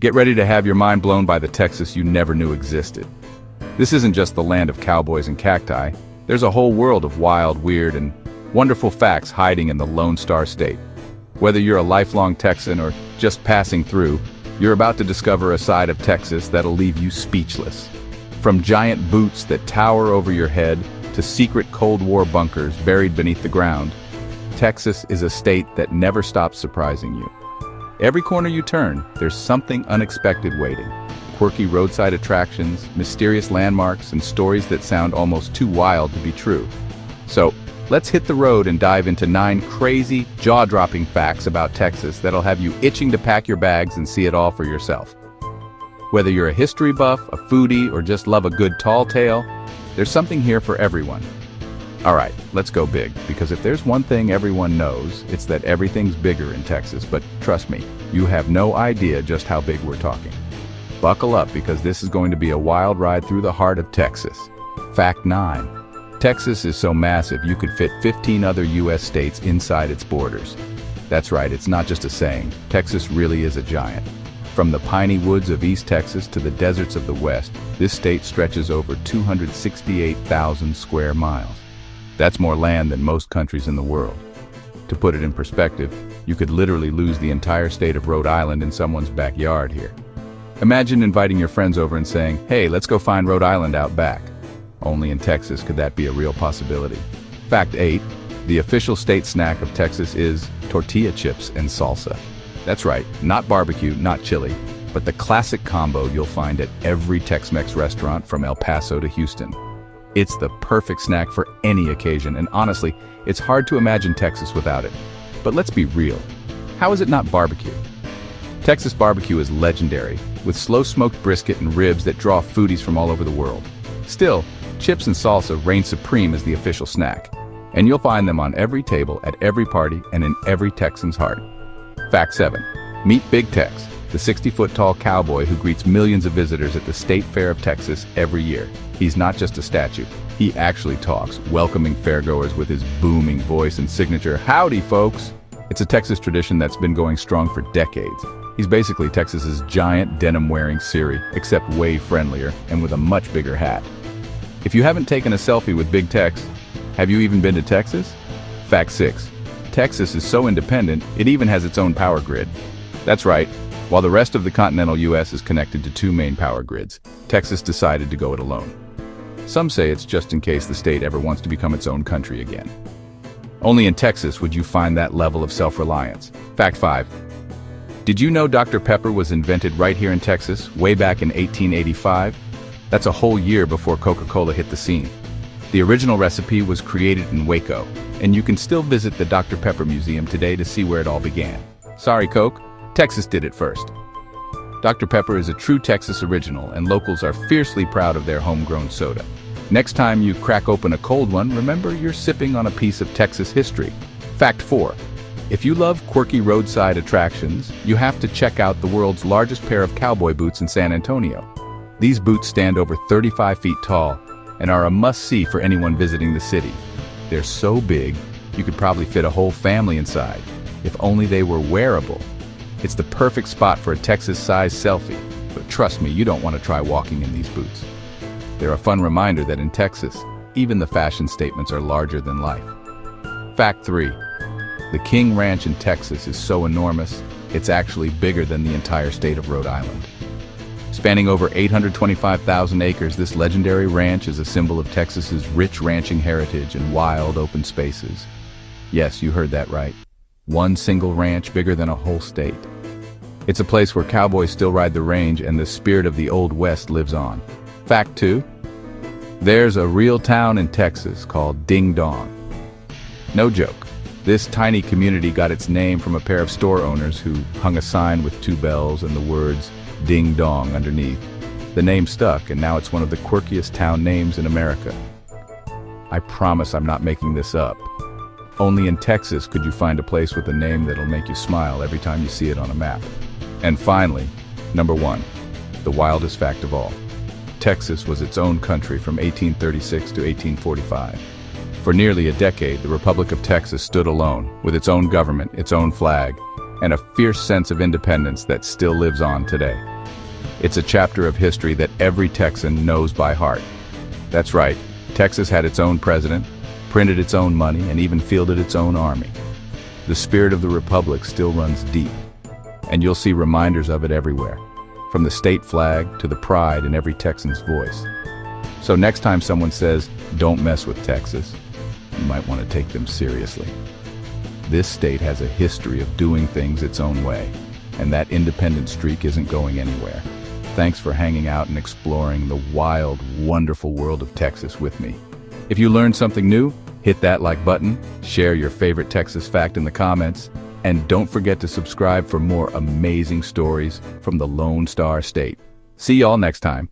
Get ready to have your mind blown by the Texas you never knew existed. This isn't just the land of cowboys and cacti. There's a whole world of wild, weird, and wonderful facts hiding in the Lone Star State. Whether you're a lifelong Texan or just passing through, you're about to discover a side of Texas that'll leave you speechless. From giant buttes that tower over your head to secret Cold War bunkers buried beneath the ground, Texas is a state that never stops surprising you. Every corner you turn, there's something unexpected waiting. Quirky roadside attractions, mysterious landmarks, and stories that sound almost too wild to be true. So, let's hit the road and dive into 9 crazy, jaw-dropping facts about Texas that'll have you itching to pack your bags and see it all for yourself. Whether you're a history buff, a foodie, or just love a good tall tale, there's something here for everyone. Alright, let's go big, because if there's one thing everyone knows, it's that everything's bigger in Texas, but trust me, you have no idea just how big we're talking. Buckle up, because this is going to be a wild ride through the heart of Texas. Fact 9. Texas is so massive you could fit 15 other U.S. states inside its borders. That's right, it's not just a saying. Texas really is a giant. From the piney woods of East Texas to the deserts of the West, this state stretches over 268,000 square miles. That's more land than most countries in the world. To put it in perspective, you could literally lose the entire state of Rhode Island in someone's backyard here. Imagine inviting your friends over and saying, "Hey, let's go find Rhode Island out back." Only in Texas could that be a real possibility. Fact 8. The official state snack of Texas is tortilla chips and salsa. That's right, not barbecue, not chili, but the classic combo you'll find at every Tex-Mex restaurant from El Paso to Houston. It's the perfect snack for any occasion, and honestly, it's hard to imagine Texas without it. But let's be real. How is it not barbecue? Texas barbecue is legendary, with slow-smoked brisket and ribs that draw foodies from all over the world. Still, chips and salsa reign supreme as the official snack, and you'll find them on every table, at every party, and in every Texan's heart. Fact 7. Meet Big Tex, the 60-foot-tall cowboy who greets millions of visitors at the State Fair of Texas every year. He's not just a statue. He actually talks, welcoming fairgoers with his booming voice and signature, "Howdy, folks!" It's a Texas tradition that's been going strong for decades. He's basically Texas's giant denim-wearing Siri, except way friendlier and with a much bigger hat. If you haven't taken a selfie with Big Tex, have you even been to Texas? Fact 6. Texas is so independent, it even has its own power grid. That's right. While the rest of the continental U.S. is connected to 2 main power grids, Texas decided to go it alone. Some say it's just in case the state ever wants to become its own country again. Only in Texas would you find that level of self-reliance. Fact 5. Did you know Dr. Pepper was invented right here in Texas, way back in 1885? That's a whole year before Coca-Cola hit the scene. The original recipe was created in Waco, and you can still visit the Dr. Pepper Museum today to see where it all began. Sorry, Coke. Texas did it first. Dr. Pepper is a true Texas original, and locals are fiercely proud of their homegrown soda. Next time you crack open a cold one, remember you're sipping on a piece of Texas history. Fact 4. If you love quirky roadside attractions, you have to check out the world's largest pair of cowboy boots in San Antonio. These boots stand over 35 feet tall and are a must-see for anyone visiting the city. They're so big, you could probably fit a whole family inside, if only they were wearable. It's the perfect spot for a Texas-sized selfie, but trust me, you don't want to try walking in these boots. They're a fun reminder that in Texas, even the fashion statements are larger than life. Fact 3. The King Ranch in Texas is so enormous, it's actually bigger than the entire state of Rhode Island. Spanning over 825,000 acres, this legendary ranch is a symbol of Texas's rich ranching heritage and wild open spaces. Yes, you heard that right. One single ranch bigger than a whole state. It's a place where cowboys still ride the range and the spirit of the Old West lives on. Fact 2. There's a real town in Texas called Ding Dong. No joke. This tiny community got its name from a pair of store owners who hung a sign with 2 bells and the words Ding Dong underneath. The name stuck, and now it's one of the quirkiest town names in America. I promise I'm not making this up. Only in Texas could you find a place with a name that'll make you smile every time you see it on a map. And finally, number 1, the wildest fact of all. Texas was its own country from 1836 to 1845. For nearly a decade, the Republic of Texas stood alone, with its own government, its own flag, and a fierce sense of independence that still lives on today. It's a chapter of history that every Texan knows by heart. That's right, Texas had its own president, printed its own money, and even fielded its own army. The spirit of the Republic still runs deep, and you'll see reminders of it everywhere, from the state flag to the pride in every Texan's voice. So next time someone says, "Don't mess with Texas," you might want to take them seriously. This state has a history of doing things its own way, and that independent streak isn't going anywhere. Thanks for hanging out and exploring the wild, wonderful world of Texas with me. If you learned something new, hit that like button, share your favorite Texas fact in the comments, and don't forget to subscribe for more amazing stories from the Lone Star State. See y'all next time.